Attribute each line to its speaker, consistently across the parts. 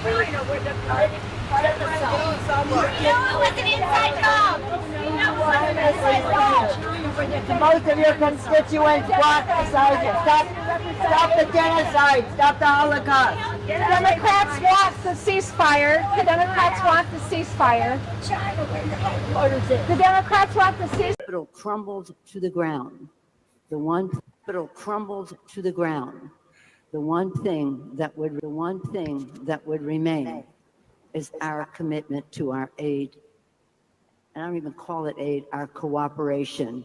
Speaker 1: Most of your constituents want stop the genocide, stop the Holocaust.
Speaker 2: The Democrats want the ceasefire. The Democrats want the ceasefire. The Democrats want the ceasefire.
Speaker 1: It'll crumble to the ground. It'll crumble to the ground. The one thing that would remain is our commitment to our aid. And I don't even call it aid, our cooperation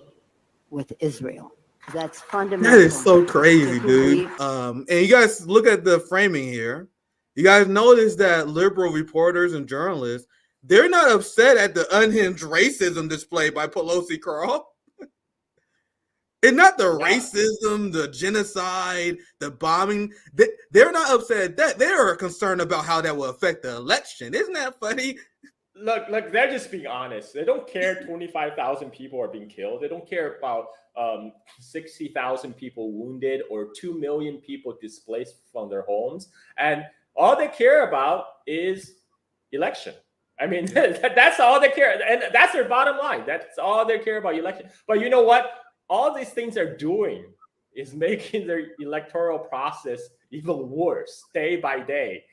Speaker 1: with Israel. That's fundamental.
Speaker 3: That is so crazy, dude. And you guys look at the framing here. You guys notice that liberal reporters and journalists, they're not upset at the unhinged racism displayed by Pelosi, Carl. It's not the racism, the genocide, the bombing. They're not upset at that. They're concerned about how that will affect the election. Isn't that funny?
Speaker 4: Look, they're just being honest. They don't care 25,000 people are being killed. They don't care about 60,000 people wounded or 2 million people displaced from their homes. And all they care about is election. I mean, that's all they care. And that's their bottom line. That's all they care about, election. But you know what? All these things they're doing is making their electoral process even worse, day by day,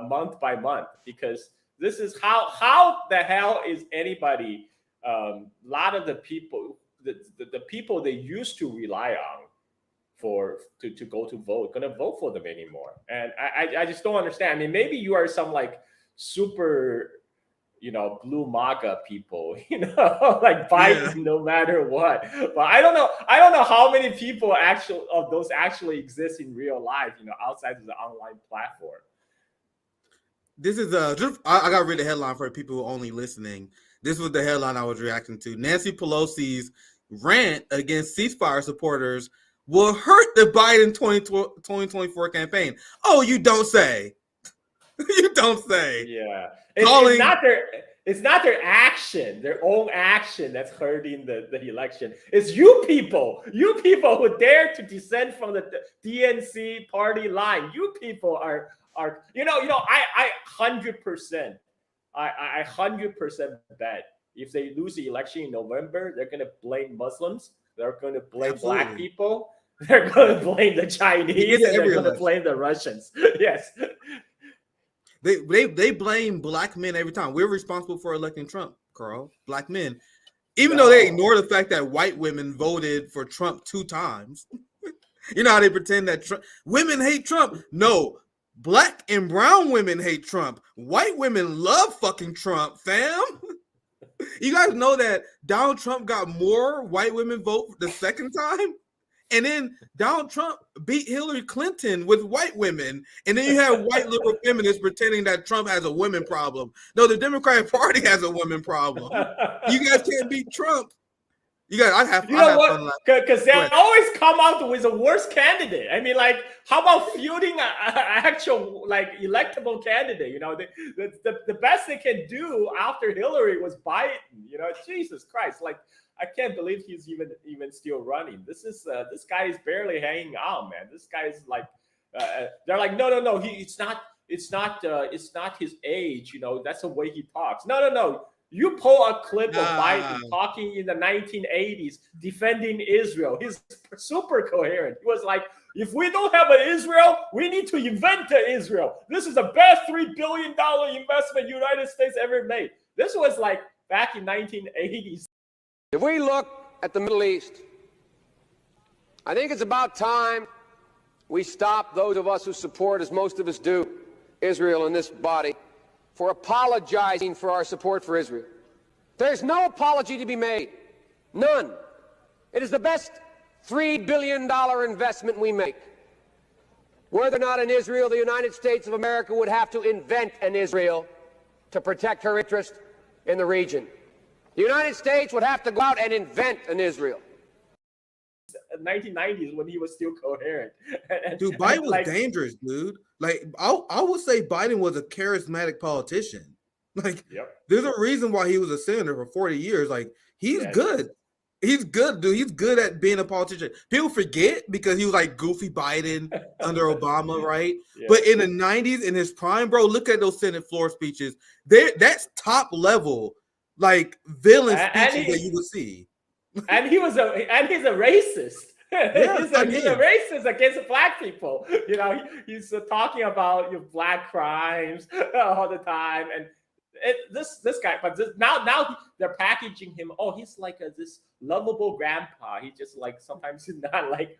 Speaker 4: month by month, because this is how the hell is anybody, a lot of the people, the people they used to rely on to go to vote, going to vote for them anymore. And I just don't understand. I mean, maybe you are some like super, blue MAGA people, like Biden, no matter what. But I don't know how many people actually exist in real life, outside of the online platform.
Speaker 3: This is I got to read the headline for people who are only listening. This was the headline I was reacting to. Nancy Pelosi's rant against ceasefire supporters will hurt the Biden 2024 campaign. Oh, you don't say. You don't say.
Speaker 4: Yeah. It's not their action, their own action that's hurting the election. It's you people who dare to dissent from the DNC party line. You people are I 100%, I 100% bet if they lose the election in November, they're going to blame Muslims. They're going to blame Black people. They're going to blame the Chinese. And they're going to blame the Russians. Yes.
Speaker 3: They blame Black men every time. We're responsible for electing Trump, Carl. Black men. Even though they ignore the fact that white women voted for Trump 2 times. You know how they pretend that women hate Trump? No. Black and brown women hate Trump. White women love fucking Trump, fam. You guys know that Donald Trump got more white women vote the second time? And then Donald Trump beat Hillary Clinton with white women. And then you have white liberal feminists pretending that Trump has a women problem. No, the Democratic Party has a women problem. You guys can't beat Trump. You guys, I have fun.
Speaker 4: Because they always come out with the worst candidate. I mean, like, how about fielding an actual, like, electable candidate? The best they can do after Hillary was Biden. Jesus Christ. Like, I can't believe he's even still running. This guy is barely hanging on, man. This guy is like, they're like, no. It's not his age. That's the way he talks. No. You pull a clip of Biden talking in the 1980s, defending Israel. He's super coherent. He was like, if we don't have an Israel, we need to invent an Israel. This is the best $3 billion investment United States ever made. This was like back in 1980s.
Speaker 5: If we look at the Middle East, I think it's about time we stop, those of us who support, as most of us do, Israel in this body, for apologizing for our support for Israel. There's no apology to be made. None. It is the best $3 billion investment we make. Were there not an Israel, the United States of America would have to invent an Israel to protect her interest in the region. The United States would have to go out and invent an Israel.
Speaker 4: 1990s when he was still coherent.
Speaker 3: Dude, Biden was dangerous, dude. Like, I would say Biden was a charismatic politician. Like, There's a reason why he was a senator for 40 years. Like, he's good. He's good, dude. He's good at being a politician. People forget because he was like goofy Biden under Obama, right?
Speaker 4: Yeah.
Speaker 3: But in the 90s, in his prime, bro, look at those Senate floor speeches. That's top level, like villain speeches that you would see.
Speaker 4: And he's a racist.
Speaker 3: Yeah,
Speaker 4: he's a racist against black people. You know, he's talking about black crimes all the time, and this guy. But now they're packaging him. Oh, he's like this lovable grandpa. He just like sometimes he's not like.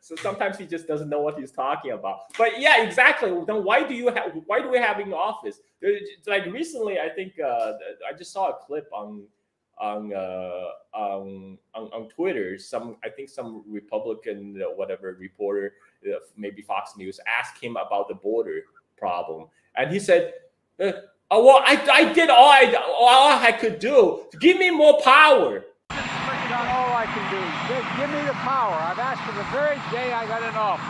Speaker 4: So sometimes he just doesn't know what he's talking about. But yeah, exactly. Then why do we have him in office? Like recently, I think I just saw a clip on Twitter. I think some Republican whatever reporter, maybe Fox News, asked him about the border problem, and he said, "Oh well, I did all I could do. Give me more power."
Speaker 6: Not all I can do. Give me the power. I've asked for the very day I got in office.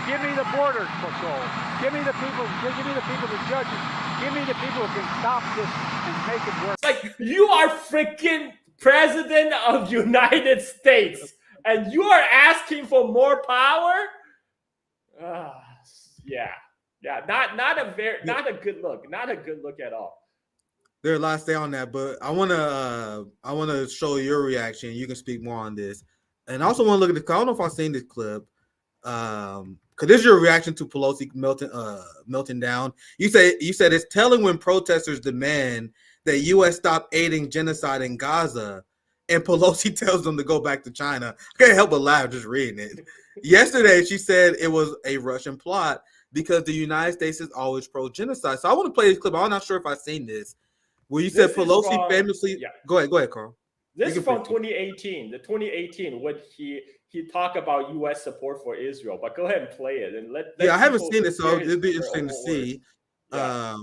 Speaker 6: Give me the border patrol. Give me the people. Give me the people, the judges. Give me the people who can stop this and make it work.
Speaker 4: It's like, you are freaking president of the United States, and you are asking for more power. Yeah. Not a good look. Not a good look at all.
Speaker 3: There's a lot to say on that, but I wanna show your reaction. You can speak more on this, and I also want to look at this. I don't know if I've seen this clip, because this is your reaction to Pelosi melting down. You said it's telling when protesters demand that U.S. stop aiding genocide in Gaza, and Pelosi tells them to go back to China. I can't help but laugh just reading it. Yesterday, she said it was a Russian plot because the United States is always pro-genocide. So I want to play this clip. I'm not sure if I've seen this. Well, you said Pelosi famously. Yeah. Go ahead, Carl.
Speaker 4: This is from 2018. The 2018 when he talked about U.S. support for Israel. But go ahead and play it and let
Speaker 3: I haven't seen it, so it'd be interesting to see.
Speaker 4: Yeah.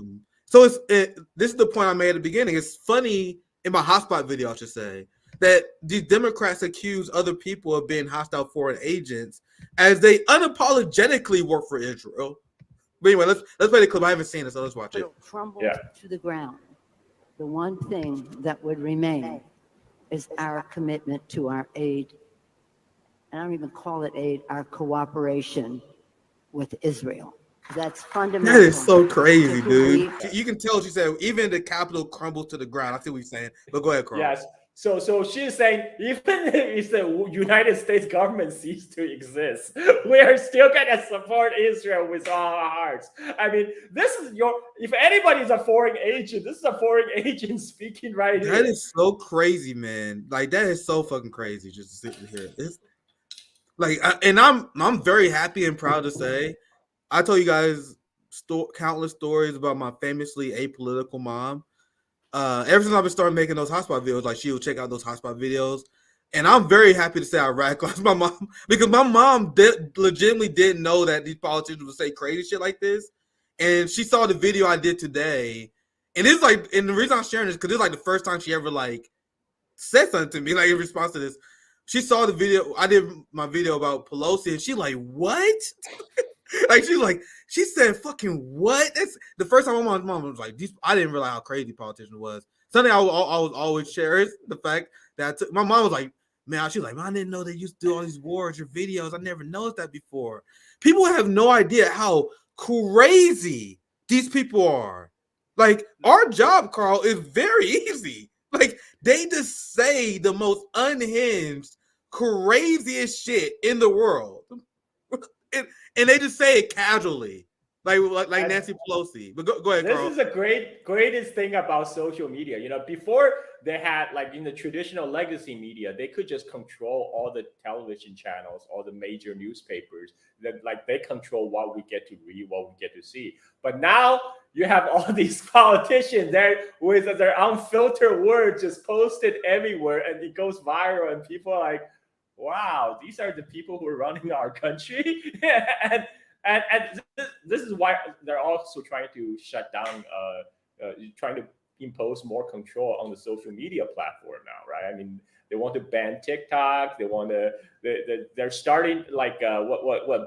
Speaker 3: So this is the point I made at the beginning. It's funny in my hotspot video, I should say, that these Democrats accuse other people of being hostile foreign agents as they unapologetically work for Israel. But anyway, let's play the clip. I haven't seen it, so let's watch it.
Speaker 1: Crumbled to the ground. The one thing that would remain is our commitment to our aid, and I don't even call it aid, our cooperation with Israel. That's fundamental.
Speaker 3: That is so crazy, dude. You can tell she said even the Capitol crumbles to the ground. I see what you're saying, but go ahead, Carl.
Speaker 4: Yes. So she's saying even if the United States government ceased to exist, we are still going to support Israel with all our hearts. I mean, this is if anybody's a foreign agent, this is a foreign agent speaking right here.
Speaker 3: That is so crazy, man. Like, that is so fucking crazy just to sit here. It's like, and I'm very happy and proud to say, I told you guys countless stories about my famously apolitical mom. Ever since I've been starting making those hotspot videos, like she will check out those hotspot videos, and I'm very happy to say I radicalized my mom because my mom legitimately didn't know that these politicians would say crazy shit like this, and she saw the video I did today, and it's like, and the reason I'm sharing this because it's like the first time she ever like said something to me like in response to this. She saw the video. I did my video about Pelosi, and she like, what? Like she said fucking what? That's the first time my mom was like, I didn't realize how crazy politician was. Something I was always share is the fact that my mom was like, man, she's like, man, I didn't know they used to do all these wars or videos. I never noticed that before. People have no idea how crazy these people are. Like, our job, Carl, is very easy. Like, they just say the most unhinged, craziest shit in the world. And they just say it casually, like Nancy Pelosi. But go ahead, Carl.
Speaker 4: This is the greatest thing about social media. You know, before they had, like in the traditional legacy media, they could just control all the television channels, all the major newspapers. That like they control what we get to read, what we get to see. But now you have all these politicians there with their unfiltered words just posted everywhere, and it goes viral, and people are like, wow, these are the people who are running our country. and this is why they're also trying to shut down, trying to impose more control on the social media platform now, right? I mean, they want to ban TikTok. They want to, they're starting like Elon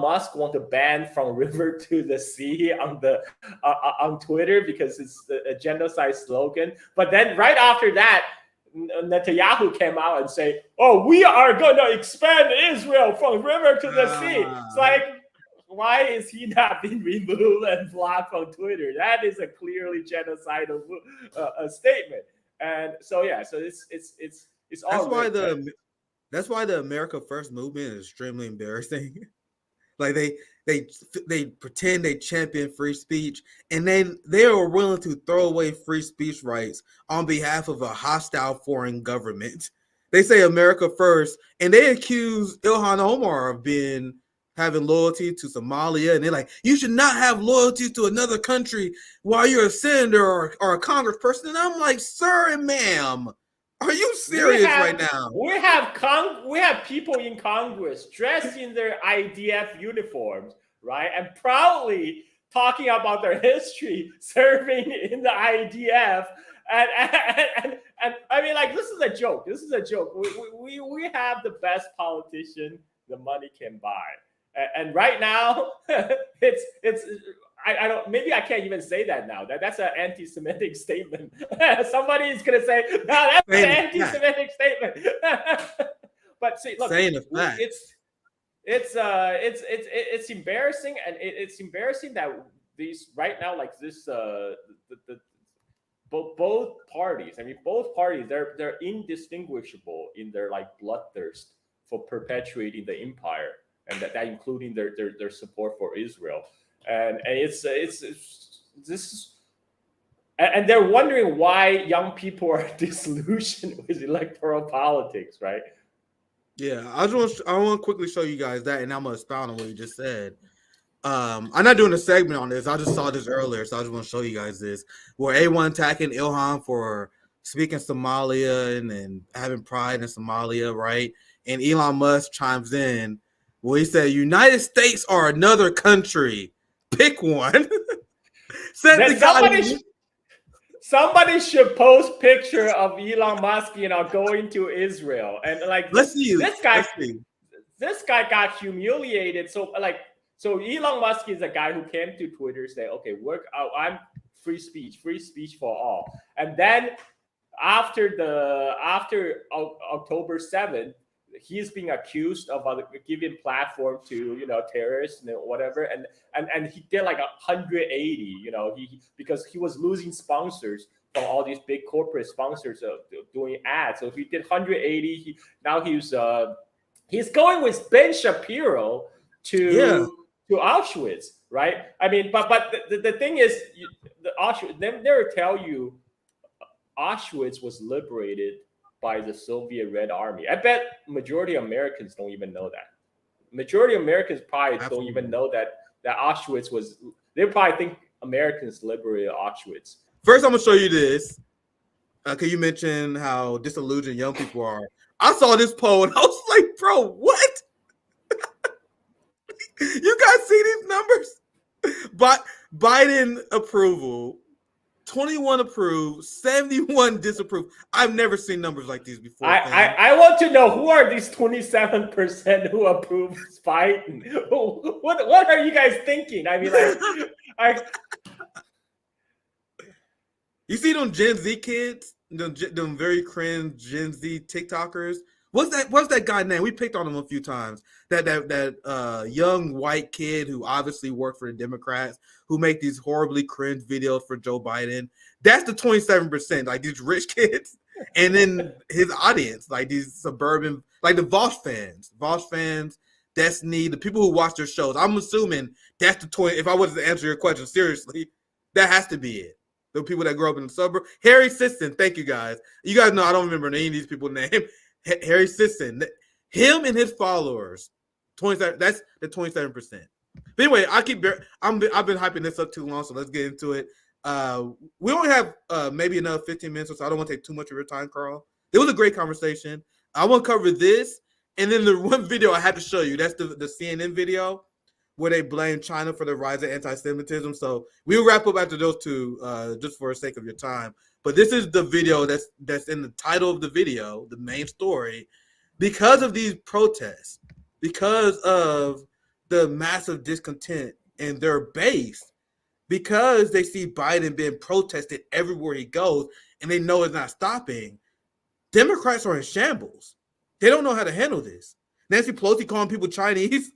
Speaker 4: Musk want to ban from river to the sea on Twitter because it's a genocide slogan. But then right after that, Netanyahu came out and say, "Oh, we are going to expand Israel from river to the sea." It's like, why is he not being removed and blocked from Twitter? That is a clearly genocidal statement. And so so it's all.
Speaker 3: That's why the America First movement is extremely embarrassing. Like they pretend they champion free speech, and then they are willing to throw away free speech rights on behalf of a hostile foreign government. They say America first, and they accuse Ilhan Omar of having loyalty to Somalia, and they're like, you should not have loyalty to another country while you're a senator or a congressperson. And I'm like, sir and ma'am, are you serious right now?
Speaker 4: We have people in Congress dressed in their IDF uniforms, right, and proudly talking about their history serving in the IDF, and I mean, like, this is a joke. This is a joke. We have the best politician the money can buy, and right now it's. I don't. Maybe I can't even say that now. That's an anti-Semitic statement. Somebody is gonna say, "No, that's an anti-Semitic statement." But see, look, it's embarrassing, and it's embarrassing that these right now, like this, both parties. I mean, both parties they're indistinguishable in their like bloodthirst for perpetuating the empire, and that including their support for Israel. And it's this, and they're wondering why young people are disillusioned with electoral politics, right?
Speaker 3: Yeah, I want to quickly show you guys that, and I'm gonna expound on what you just said. I'm not doing a segment on this. I just saw this earlier, so I just want to show you guys this. Where A1 attacking Ilhan for speaking Somalia and having pride in Somalia, right? And Elon Musk chimes in. Well, he said, "United States or another country. Pick one."
Speaker 4: Somebody should post picture of Elon Musk, going to Israel, and like
Speaker 3: let's see
Speaker 4: this guy got humiliated. So Elon Musk is a guy who came to Twitter, say, "Okay, I'm free speech for all," and then after October 7th. He's being accused of giving platform to terrorists and whatever, and he did like 180, because he was losing sponsors from all these big corporate sponsors doing ads. So he did 180. He's going with Ben Shapiro to Auschwitz, right? I mean, but the thing is, the Auschwitz. They will tell you Auschwitz was liberated by the Soviet Red Army. I bet majority of Americans don't even know that. Majority of Americans probably don't even know that Auschwitz was. They probably think Americans liberated Auschwitz.
Speaker 3: First, I'm gonna show you this. Can you mention how disillusioned young people are? I saw this poll and I was like, bro, what? You guys see these numbers? But Biden approval. 21 approved, 71 disapproved. I've never seen numbers like these before.
Speaker 4: I want to know, who are these 27% who approve Biden? What are you guys thinking? I mean,
Speaker 3: you see them Gen Z kids, them very cringe Gen Z TikTokers. What's that guy name? We picked on him a few times. That young white kid who obviously worked for the Democrats, who make these horribly cringe videos for Joe Biden. That's the 27%, like these rich kids. And then his audience, like these suburban, like the Vosh fans, Destiny, the people who watch their shows. I'm assuming that's the 20. If I was to answer your question seriously, that has to be it. The people that grow up in the suburb. Harry Sisson, thank you guys. You guys know I don't remember any of these people's names. Harry Sisson, him and his followers, 27. That's the 27%. But anyway, I've been hyping this up too long, so let's get into it. We only have maybe another 15 minutes, or so I don't want to take too much of your time, Carl. It was a great conversation. I want to cover this, and then the one video I had to show you. That's the CNN video where they blame China for the rise of anti-Semitism. So we'll wrap up after those two, just for the sake of your time. But this is the video that's in the title of the video, the main story. Because of these protests, because of the massive discontent in their base, because they see Biden being protested everywhere he goes, and they know it's not stopping, Democrats are in shambles. They don't know how to handle this. Nancy Pelosi calling people Chinese,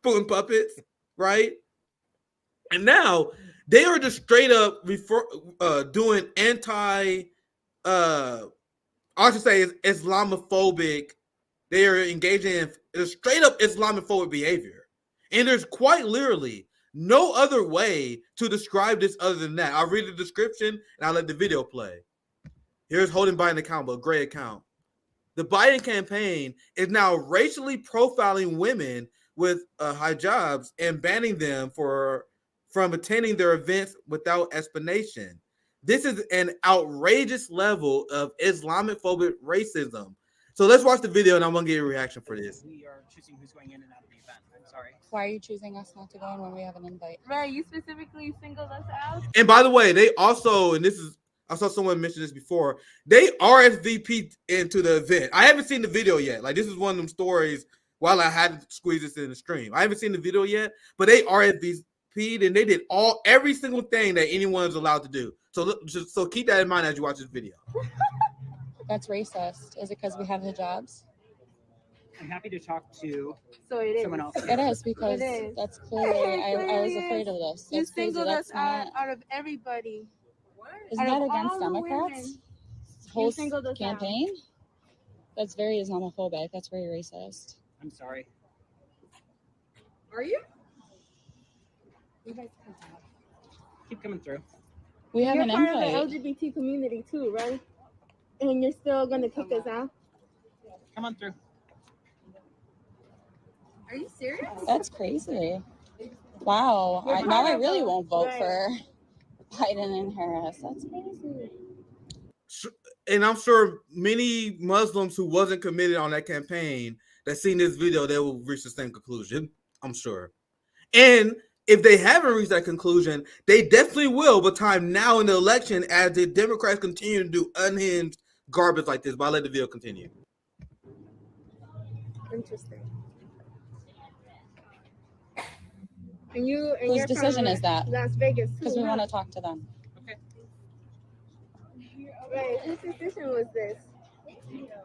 Speaker 3: pulling puppets, right? And now they are just straight up doing I should say Islamophobic. They are engaging in straight up Islamophobic behavior. And there's quite literally no other way to describe this other than that. I'll read the description and I'll let the video play. Here's holding Biden accountable, a gray account. The Biden campaign is now racially profiling women with hijabs and banning them from attending their events without explanation. This is an outrageous level of Islamophobic racism. So let's watch the video and I'm going to get a reaction for this.
Speaker 7: We are choosing who's going in and out of the event. I'm sorry.
Speaker 8: Why are you choosing us not to go in when we have an invite?
Speaker 9: Right, you specifically singled us out.
Speaker 3: And by the way, they also, and this is, I saw someone mention this before, they RSVP'd into the event. I haven't seen the video yet. Like, this is one of them stories while I had to squeeze this in the stream. I haven't seen the video yet, but they RSVP'd and they did every single thing that anyone is allowed to do. So keep that in mind as you watch this video.
Speaker 8: That's racist. Is it because we have hijabs?
Speaker 7: I'm happy to talk to
Speaker 9: So it is.
Speaker 7: someone else.
Speaker 8: It is because
Speaker 9: It is.
Speaker 8: that's clearly, I was afraid of this.
Speaker 9: You
Speaker 8: That's crazy.
Speaker 9: singled
Speaker 8: That's
Speaker 9: us out,
Speaker 8: not,
Speaker 9: out of everybody.
Speaker 8: isn't
Speaker 9: out
Speaker 8: that
Speaker 9: of
Speaker 8: against
Speaker 9: all the
Speaker 8: Democrats?
Speaker 9: women,
Speaker 8: Whole
Speaker 9: singled us out.
Speaker 8: campaign? That's very Islamophobic. That's very racist.
Speaker 7: I'm sorry.
Speaker 9: Are you?
Speaker 7: Keep coming through.
Speaker 8: We have
Speaker 9: You're
Speaker 8: an
Speaker 9: part
Speaker 8: invite.
Speaker 9: of the LGBT community too, right? And you're still gonna kick us out?
Speaker 7: Come on through.
Speaker 9: Are you serious?
Speaker 8: That's crazy. Wow. Now I really won't vote for Biden and Harris. That's crazy.
Speaker 3: And I'm sure many Muslims who wasn't committed on that campaign that seen this video, they will reach the same conclusion. I'm sure. And if they haven't reached that conclusion, they definitely will between now and the election as the Democrats continue to do unhinged garbage like this. But I'll let the video continue.
Speaker 9: Interesting. And you're
Speaker 8: Whose decision
Speaker 9: from
Speaker 8: is that?
Speaker 9: Las Vegas too.
Speaker 8: Because we
Speaker 9: huh?
Speaker 8: want to talk to them.
Speaker 9: Right. Whose decision was this?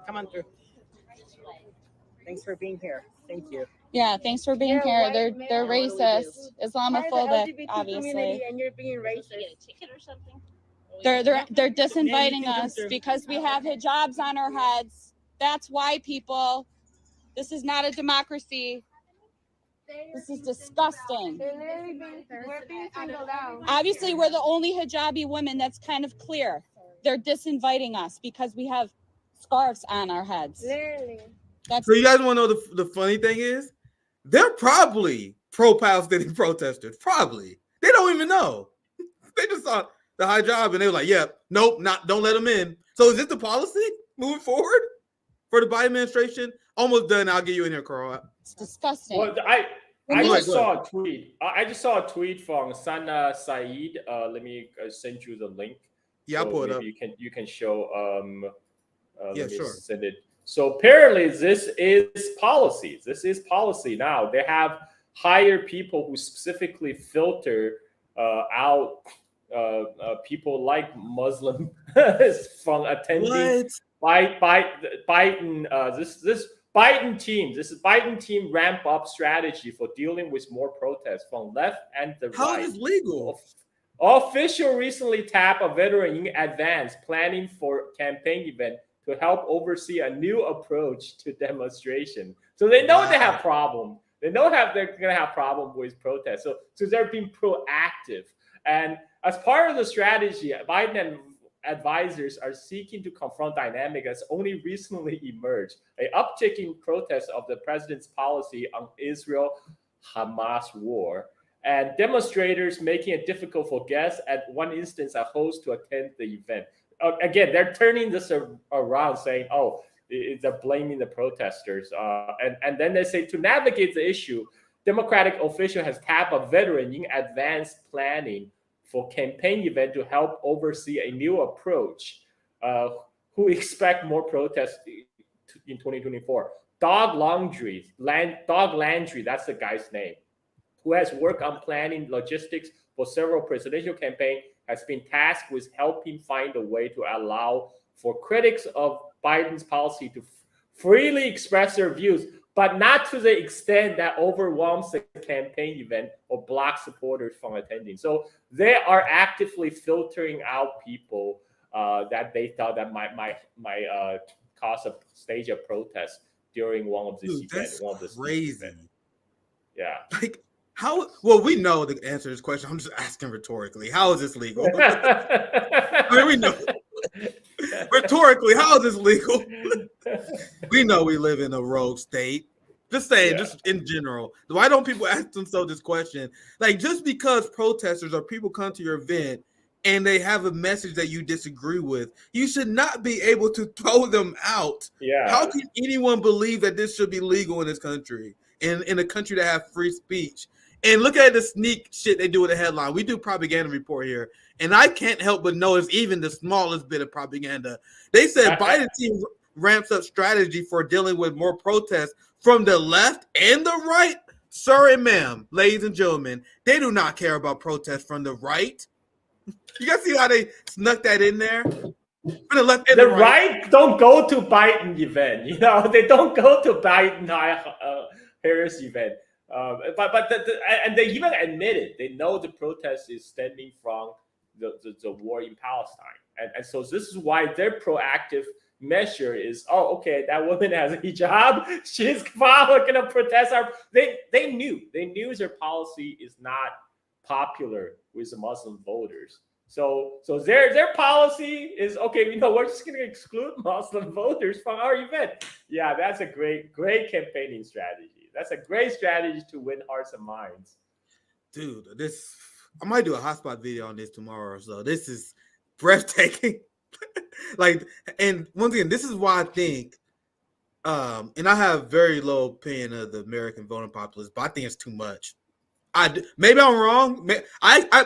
Speaker 7: Come on through. Thanks for being here. Thank you.
Speaker 8: Yeah, thanks for being
Speaker 9: You're
Speaker 8: here.
Speaker 9: white
Speaker 8: They're
Speaker 9: male.
Speaker 8: racist,
Speaker 9: Part of the
Speaker 8: Islamophobic,
Speaker 9: LGBT
Speaker 8: obviously.
Speaker 9: community, and you're being racist.
Speaker 8: They're disinviting
Speaker 7: come
Speaker 8: us
Speaker 7: through.
Speaker 8: because we have hijabs on our heads. That's why, people. This is not a democracy. This is disgusting.
Speaker 9: We're being singled out.
Speaker 8: Obviously, we're the only hijabi women. That's kind of clear. They're disinviting us because we have scarves on our heads.
Speaker 9: Literally.
Speaker 8: That's
Speaker 3: So you guys want to know the funny thing is? They're probably pro-Palestinian protesters. Probably. They don't even know. They just saw the hijab and they were like, yeah, nope, don't let them in. So is this the policy moving forward for the Biden administration? Almost done. I'll get you in here, Carl.
Speaker 8: it's disgusting.
Speaker 4: Well, I just
Speaker 3: Go
Speaker 4: saw a tweet. I just saw a tweet from Sana Saeed. Let me send you the link.
Speaker 3: Yeah, I'll pull it up.
Speaker 4: You can show.
Speaker 3: Yeah,
Speaker 4: let me
Speaker 3: sure.
Speaker 4: send it. So apparently, this is policy. This is policy now. They have hired people who specifically filter out people like Muslim from attending. Biden. This Biden team. This is Biden team ramp up strategy for dealing with more protests from left and the
Speaker 3: How
Speaker 4: right.
Speaker 3: is this legal?
Speaker 4: Official recently tapped a veteran in advance planning for campaign event to help oversee a new approach to demonstration. So they know they have problem. They know they're going to have problem with protests. So they're being proactive. And as part of the strategy, Biden and advisors are seeking to confront dynamic that's only recently emerged, an uptick in protests of the president's policy on Israel-Hamas war, and demonstrators making it difficult for guests, at one instance, a host to attend the event. Again, they're turning this around, saying, "Oh, they're blaming the protesters," and then they say to navigate the issue, Democratic official has tapped a veteran in advanced planning for campaign event to help oversee a new approach. Who expect more protests in 2024? Dog Landry, that's the guy's name, who has worked on planning logistics for several presidential campaigns, has been tasked with helping find a way to allow for critics of Biden's policy to freely express their views, but not to the extent that overwhelms the campaign event or blocks supporters from attending. So they are actively filtering out people that they thought that might cause a stage of protest during one of these events. One of the
Speaker 3: crazy.
Speaker 4: Yeah.
Speaker 3: Like how? Well, we know the answer to this question. I'm just asking rhetorically. How is this legal? I mean, we know. Rhetorically, how is this legal? We know we live in a rogue state. Just saying, just in general. Why don't people ask themselves this question? Like, just because protesters or people come to your event and they have a message that you disagree with, you should not be able to throw them out.
Speaker 4: Yeah.
Speaker 3: How can anyone believe that this should be legal in this country, in a country that have free speech? And look at the sneak shit they do with the headline. We do propaganda report here, and I can't help but notice even the smallest bit of propaganda. They said Biden team ramps up strategy for dealing with more protests from the left and the right. Sir and ma'am, ladies and gentlemen, they do not care about protests from the right. You guys see how they snuck that in there? From the left and
Speaker 4: the
Speaker 3: the
Speaker 4: right don't go to Biden event. You know, they don't go to Biden Harris event. And they even admitted they know the protest is stemming from the war in Palestine, and so this is why their proactive measure is, oh, okay, that woman has a hijab, she's probably gonna protest our. They knew their policy is not popular with the Muslim voters. So their policy is, okay, you know, we're just gonna exclude Muslim voters from our event. Yeah, that's a great campaigning strategy. That's a great strategy to win hearts and minds.
Speaker 3: Dude, I might do a hotspot video on this tomorrow or so. This is breathtaking. Like, and once again, this is why I think, and I have very low opinion of the American voting populace, but I think it's too much. Maybe I'm wrong.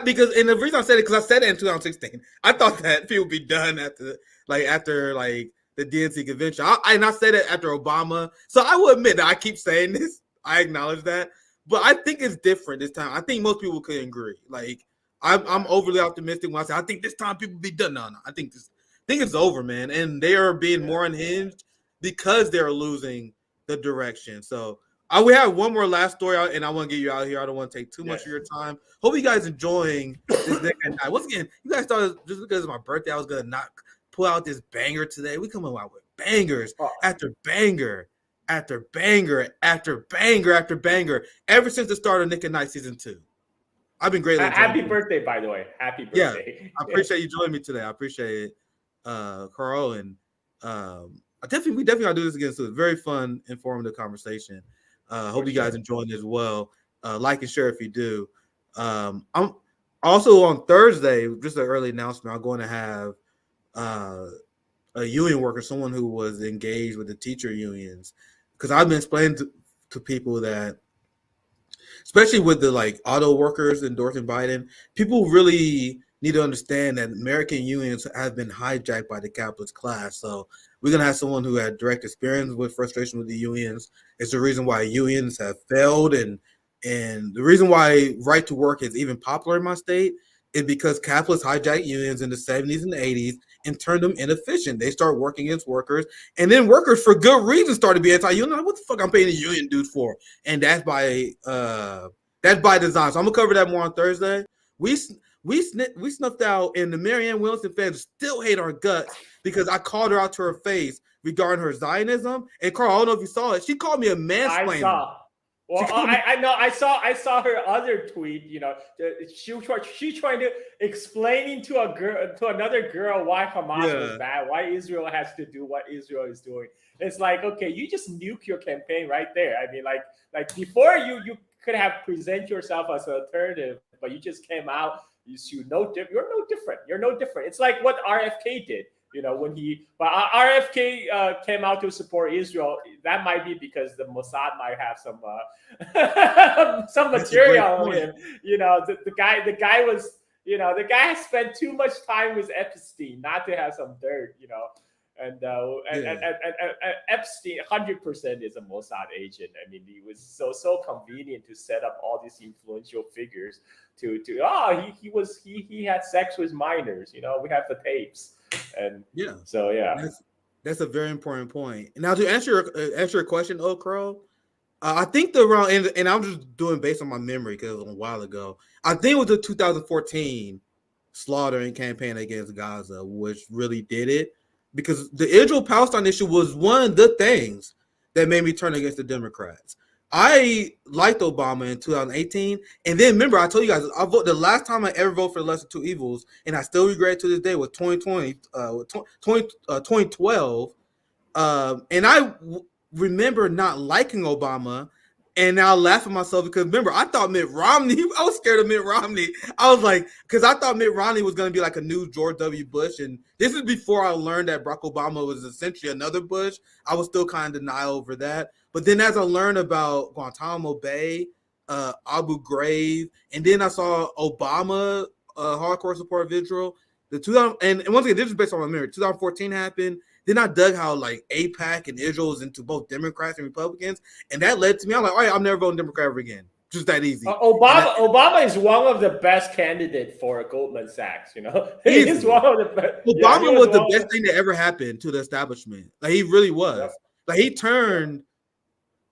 Speaker 3: Because and the reason I said it, because I said it in 2016. I thought that people would be done after the DNC convention. And I said it after Obama. So I will admit that I keep saying this. I acknowledge that. But I think it's different this time. I think most people could agree. Like, I'm overly optimistic when I say I think this time people will be done. No, I think it's over, man. And they are being more unhinged because they're losing the direction. So we have one more last story, and I want to get you out here. I don't want to take too much of your time. Hope you guys enjoying this day and night. Once again, you guys thought just because it's my birthday, I was gonna not pull out this banger today. We coming out with bangers after banger after banger after banger after banger ever since the start of Nick at Night season 2. I've been greatly enjoying
Speaker 4: Happy birthday, by the way. Happy birthday.
Speaker 3: Yeah, I appreciate you joining me today. I appreciate it, Carl, and we definitely gotta do this again. So it's a very fun, informative conversation. Hope you guys enjoying as well. Like and share if you do. I'm also on Thursday, just an early announcement. I'm going to have a union worker, someone who was engaged with the teacher unions, because I've been explaining to people that, especially with the auto workers endorsing Biden, people really need to understand that American unions have been hijacked by the capitalist class. So we're going to have someone who had direct experience with frustration with the unions. It's the reason why unions have failed. And the reason why right to work is even popular in my state is because capitalists hijacked unions in the 70s and 80s and turned them inefficient. They start working against workers. And then workers, for good reason, started to be anti-union. What the fuck I'm paying the union dudes for? And that's by design. So I'm going to cover that more on Thursday. We snuffed out, and the Marianne Williamson fans still hate our guts because I called her out to her face regarding her Zionism. And Carl, I don't know if you saw it. She called me a mansplainer.
Speaker 4: I saw. Well, I know. I saw her other tweet. You know, she trying to explaining to another girl why Hamas was bad, why Israel has to do what Israel is doing. It's like, okay, you just nuke your campaign right there. I mean, like before you could have present yourself as an alternative, but you just came out. You're no different. You're no different. It's like what RFK did. You know, RFK came out to support Israel. That might be because the Mossad might have some material on him. You know, the guy was, you know, the guy has spent too much time with Epstein not to have some dirt. You know, and Epstein 100% is a Mossad agent. I mean, he was so convenient to set up all these influential figures he had sex with minors. You know, we have the tapes. And
Speaker 3: That's a very important point. Now, to answer your question, Oak Crow, I think the around and I'm just doing based on my memory because it was a while ago. I think it was the 2014 slaughtering campaign against Gaza, which really did it because the Israel-Palestine issue was one of the things that made me turn against the Democrats. I liked Obama in 2018, and then remember I told you guys I voted the last time I ever voted for the lesser two evils, and I still regret it to this day was 2012. And remember not liking Obama, and now laughing at myself because remember I thought Mitt Romney. I was scared of Mitt Romney. I was like, because I thought Mitt Romney was going to be like a new George W. Bush, and this is before I learned that Barack Obama was essentially another Bush. I was still kind of denial over that, but then as I learned about Guantanamo Bay, Abu Ghraib, and then I saw Obama, hardcore support of Israel. The 2000 and once again, this is based on my memory. 2014 happened. Then I dug how like AIPAC and Israel is into both Democrats and Republicans, and that led to me. I'm like, all right, I'm never voting Democrat ever again. Just that easy.
Speaker 4: Obama is one of the best candidates for Goldman Sachs. You know, he's one of the best.
Speaker 3: Obama was the best thing that ever happened to the establishment. Like he really was. Yep. Like he turned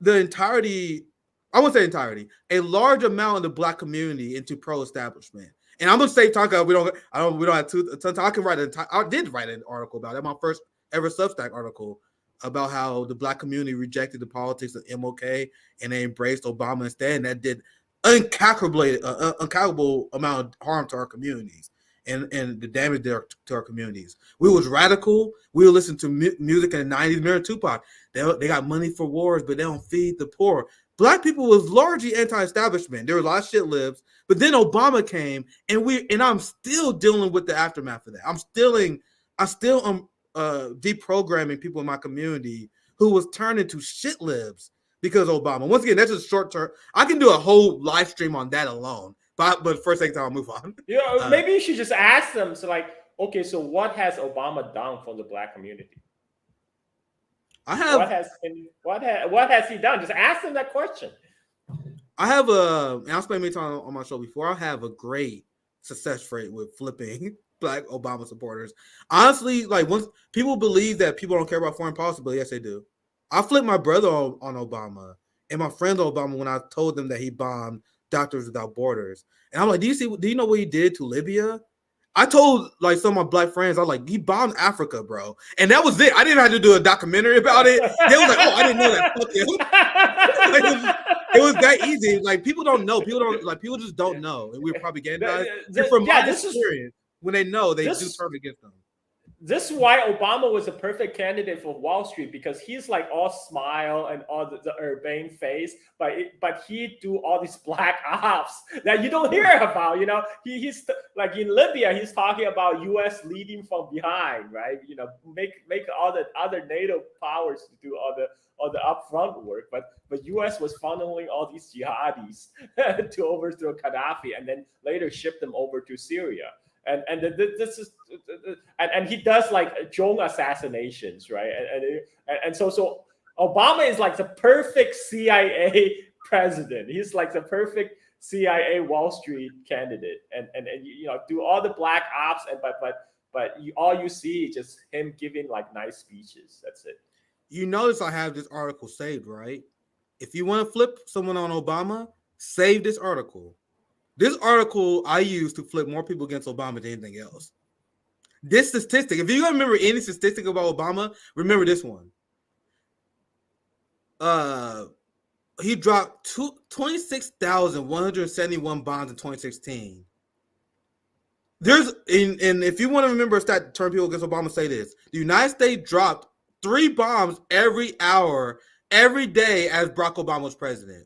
Speaker 3: the entirety. I won't say entirety. A large amount of the Black community into pro-establishment. And I'm gonna say talk. We don't have a ton of time. I can write I did write an article about it. My first ever Substack article about how the Black community rejected the politics of MLK and they embraced Obama instead, and that did incalculable amount of harm to our communities and the damage to our communities. We was radical. We would listen to music in the 90s. Remember Tupac? They got money for wars, but they don't feed the poor. Black people was largely anti-establishment. There were a lot of shit libs, but then Obama came, and I'm still dealing with the aftermath of that. I'm still deprogramming people in my community who was turned into shit libs because of Obama. Once again, that's just short term. I can do a whole live stream on that alone, but first thing I'll move on.
Speaker 4: Yeah, maybe you should just ask them. So like, okay, so what has Obama done for the Black community? What has he done? Just ask them that question.
Speaker 3: I have and I've spent many time on my show before. I have a great success rate with flipping Black Obama supporters. Honestly, like once people believe that people don't care about foreign policy, but yes, they do. I flipped my brother on Obama and my friend Obama when I told them that he bombed Doctors Without Borders. And I'm like, do you know what he did to Libya? I told like some of my Black friends, I was like, he bombed Africa, bro. And that was it. I didn't have to do a documentary about it. They was like, oh, I didn't know that. Fuck you. It was that easy. Like people don't know. People just don't know. And we're propagandized. From my experience, when they know, they do turn against them.
Speaker 4: This is why Obama was a perfect candidate for Wall Street, because he's like all smile and all the urbane face, but he do all these black ops that you don't hear about. You know, he's like in Libya, he's talking about U.S. leading from behind, right? You know, make all the other NATO powers to do all the upfront work, but U.S. was funneling all these jihadis to overthrow Gaddafi and then later ship them over to Syria. And this is and he does like drone assassinations, right? And so Obama is like the perfect CIA president. He's like the perfect CIA Wall Street candidate, and you know, do all the black ops, and but all you see is just him giving like nice speeches. That's it.
Speaker 3: You notice I have this article saved, right? If you want to flip someone on Obama, save this article. This article I use to flip more people against Obama than anything else. This statistic, if you remember any statistic about Obama, remember this one. He dropped 26,171 bombs in 2016. And if you want to remember a stat to turn people against Obama, say this. The United States dropped 3 bombs every hour, every day as Barack Obama was president.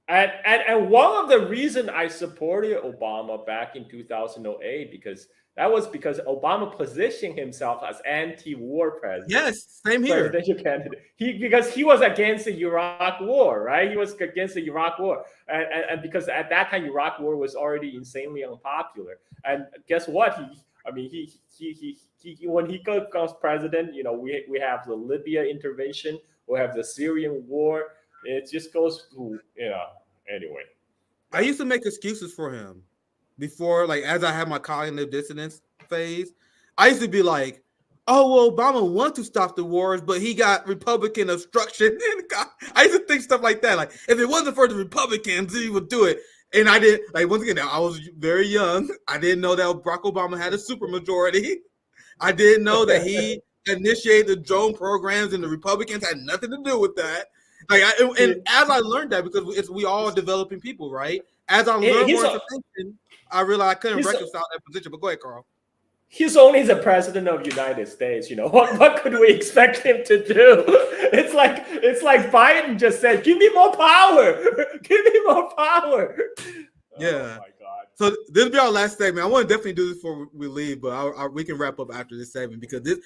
Speaker 4: And one of the reasons I supported Obama back in 2008 because Obama positioned himself as anti-war president.
Speaker 3: Yes, same here.
Speaker 4: Presidential candidate. Because he was against the Iraq War, right? He was against the Iraq War, and because at that time Iraq War was already insanely unpopular. And guess what? He when he becomes president, you know, we have the Libya intervention, we have the Syrian war. It just goes to, you know, anyway.
Speaker 3: I used to make excuses for him before, like, as I had my cognitive dissonance phase. I used to be like, oh, well, Obama wanted to stop the wars, but he got Republican obstruction. I used to think stuff like that. Like, if it wasn't for the Republicans, he would do it. And I did, like, once again, I was very young. I didn't know that Barack Obama had a supermajority. I didn't know that he initiated the drone programs and the Republicans had nothing to do with that. Like, and as I learned that, because we all developing people, right? As I learned more information, I realized I couldn't reconcile that position. But go ahead, Carl.
Speaker 4: He's only the president of the United States. You know what could we expect him to do? It's like Biden just said, "Give me more power, give me more power."
Speaker 3: Yeah.
Speaker 4: Oh my God.
Speaker 3: So this will be our last segment. I want to definitely do this before we leave, but we can wrap up after this segment because this